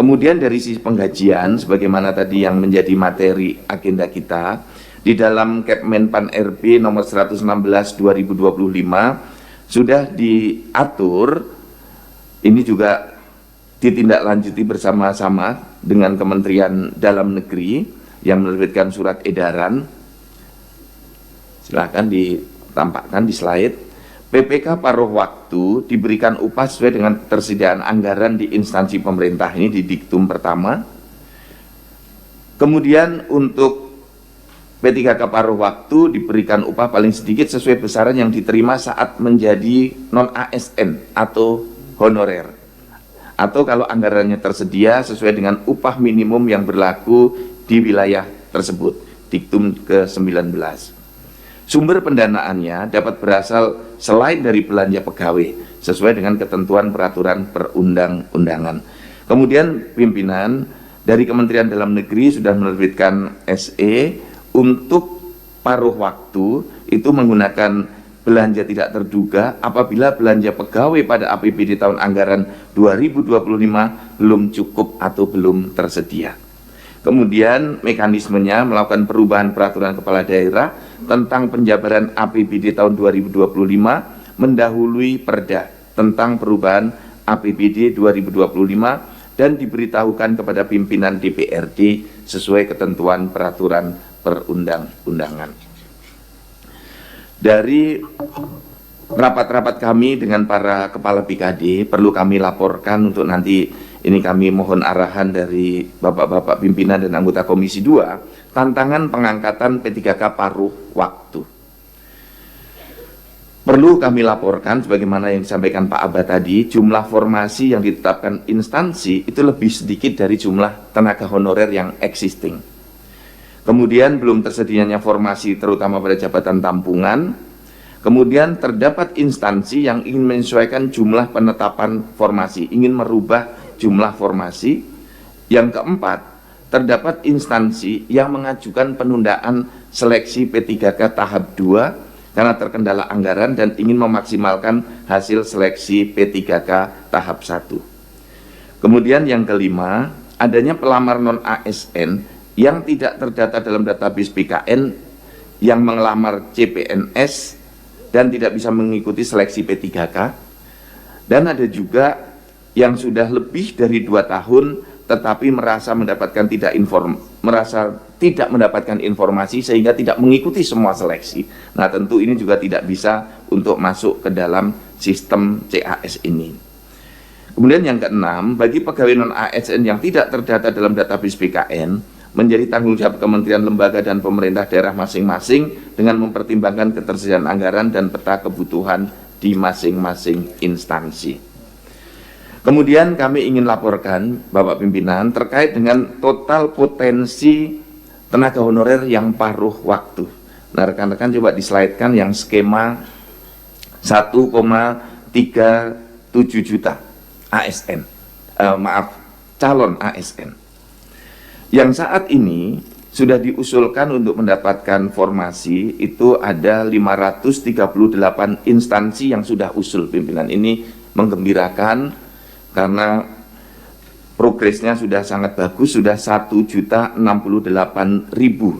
Kemudian dari sisi penggajian, sebagaimana tadi yang menjadi materi agenda kita, di dalam Kepmen Pan RB nomor 116 2025 sudah diatur, ini juga ditindaklanjuti bersama-sama dengan Kementerian Dalam Negeri yang menerbitkan surat edaran. Silahkan ditampakkan di slide. PPK paruh waktu diberikan upah sesuai dengan ketersediaan anggaran di instansi pemerintah, ini di diktum pertama. Kemudian untuk P3K paruh waktu diberikan upah paling sedikit sesuai besaran yang diterima saat menjadi non-ASN atau honorer, atau kalau anggarannya tersedia sesuai dengan upah minimum yang berlaku di wilayah tersebut, diktum ke-19. Sumber pendanaannya dapat berasal selain dari belanja pegawai sesuai dengan ketentuan peraturan perundang-undangan. Kemudian pimpinan dari Kementerian Dalam Negeri sudah menerbitkan SE untuk paruh waktu itu menggunakan belanja tidak terduga apabila belanja pegawai pada APBD tahun anggaran 2025 belum cukup atau belum tersedia. Kemudian mekanismenya melakukan perubahan peraturan kepala daerah tentang penjabaran APBD tahun 2025 mendahului Perda tentang perubahan APBD 2025 dan diberitahukan kepada pimpinan DPRD sesuai ketentuan peraturan perundang-undangan. Dari rapat-rapat kami dengan para kepala BKD perlu kami laporkan untuk nanti ini kami mohon arahan dari Bapak-Bapak pimpinan dan anggota Komisi 2, tantangan pengangkatan P3K paruh waktu. Perlu kami laporkan sebagaimana yang disampaikan Pak Abah tadi, jumlah formasi yang ditetapkan instansi itu lebih sedikit dari jumlah tenaga honorer yang existing. Kemudian belum tersedianya formasi terutama pada jabatan tampungan. Kemudian terdapat instansi yang ingin menyesuaikan jumlah penetapan formasi, ingin merubah jumlah formasi. Yang keempat, terdapat instansi yang mengajukan penundaan seleksi P3K tahap 2 karena terkendala anggaran dan ingin memaksimalkan hasil seleksi P3K tahap 1. Kemudian yang kelima, adanya pelamar non-ASN yang tidak terdata dalam database BKN yang melamar CPNS dan tidak bisa mengikuti seleksi P3K. Dan ada juga yang sudah lebih dari 2 tahun tetapi merasa tidak mendapatkan informasi sehingga tidak mengikuti semua seleksi. Nah, tentu ini juga tidak bisa untuk masuk ke dalam sistem CAS ini. Kemudian yang keenam, bagi pegawai non-ASN yang tidak terdata dalam database BKN menjadi tanggung jawab kementerian, lembaga, dan pemerintah daerah masing-masing dengan mempertimbangkan ketersediaan anggaran dan peta kebutuhan di masing-masing instansi. Kemudian kami ingin laporkan Bapak Pimpinan terkait dengan total potensi tenaga honorer yang paruh waktu. Nah, rekan-rekan coba dislaidkan yang skema 1,37 juta ASN, calon ASN. Yang saat ini sudah diusulkan untuk mendapatkan formasi itu ada 538 instansi yang sudah usul pimpinan. Ini menggembirakan karena progresnya sudah sangat bagus, sudah 1.068.000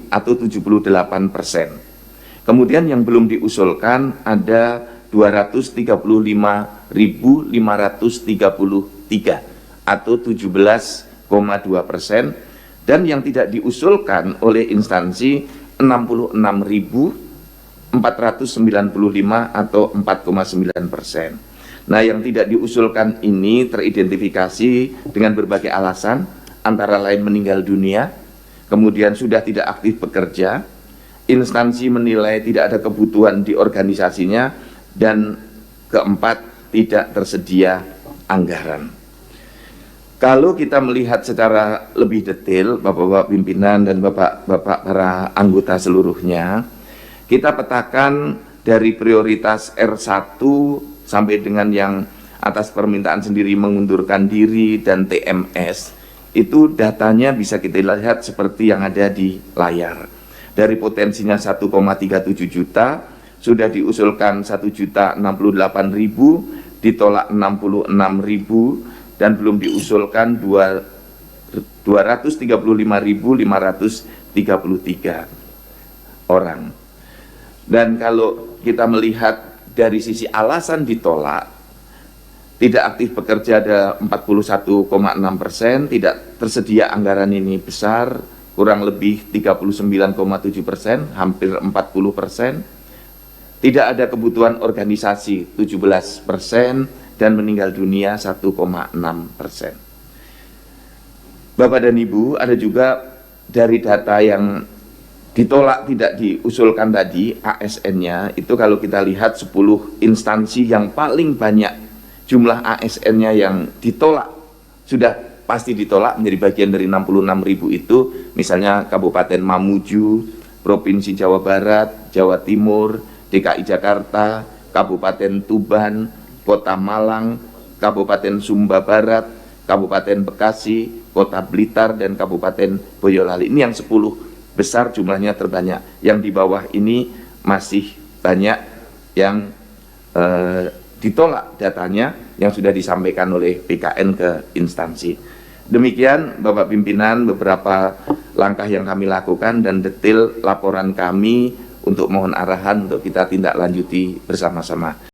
atau 78%. Kemudian yang belum diusulkan ada 235.533 atau 17,2%, dan yang tidak diusulkan oleh instansi 66.495 atau 4,9%. Nah, yang tidak diusulkan ini teridentifikasi dengan berbagai alasan, antara lain meninggal dunia, kemudian sudah tidak aktif bekerja, instansi menilai tidak ada kebutuhan di organisasinya, dan keempat, tidak tersedia anggaran. Kalau kita melihat secara lebih detail, Bapak-Bapak pimpinan dan Bapak-Bapak para anggota seluruhnya, kita petakan dari prioritas R1 sampai dengan yang atas permintaan sendiri mengundurkan diri dan TMS, itu datanya bisa kita lihat seperti yang ada di layar. Dari potensinya 1,37 juta, sudah diusulkan 1.068.000, ditolak 66.000, dan belum diusulkan 235.533 orang. Dan kalau kita melihat dari sisi alasan ditolak, tidak aktif bekerja ada 41,6%, tidak tersedia anggaran ini besar, kurang lebih 39,7%, hampir 40%, tidak ada kebutuhan organisasi 17%, dan meninggal dunia 1,6%. Bapak dan Ibu, ada juga dari data yang ditolak tidak diusulkan tadi, ASN-nya, itu kalau kita lihat 10 instansi yang paling banyak jumlah ASN-nya yang ditolak, sudah pasti ditolak menjadi bagian dari 66.000 itu, misalnya Kabupaten Mamuju, Provinsi Jawa Barat, Jawa Timur, DKI Jakarta, Kabupaten Tuban, Kota Malang, Kabupaten Sumba Barat, Kabupaten Bekasi, Kota Blitar, dan Kabupaten Boyolali. Ini yang 10 besar jumlahnya terbanyak. Yang di bawah ini masih banyak yang ditolak datanya yang sudah disampaikan oleh BKN ke instansi. Demikian Bapak Pimpinan beberapa langkah yang kami lakukan dan detail laporan kami untuk mohon arahan untuk kita tindak lanjuti bersama-sama.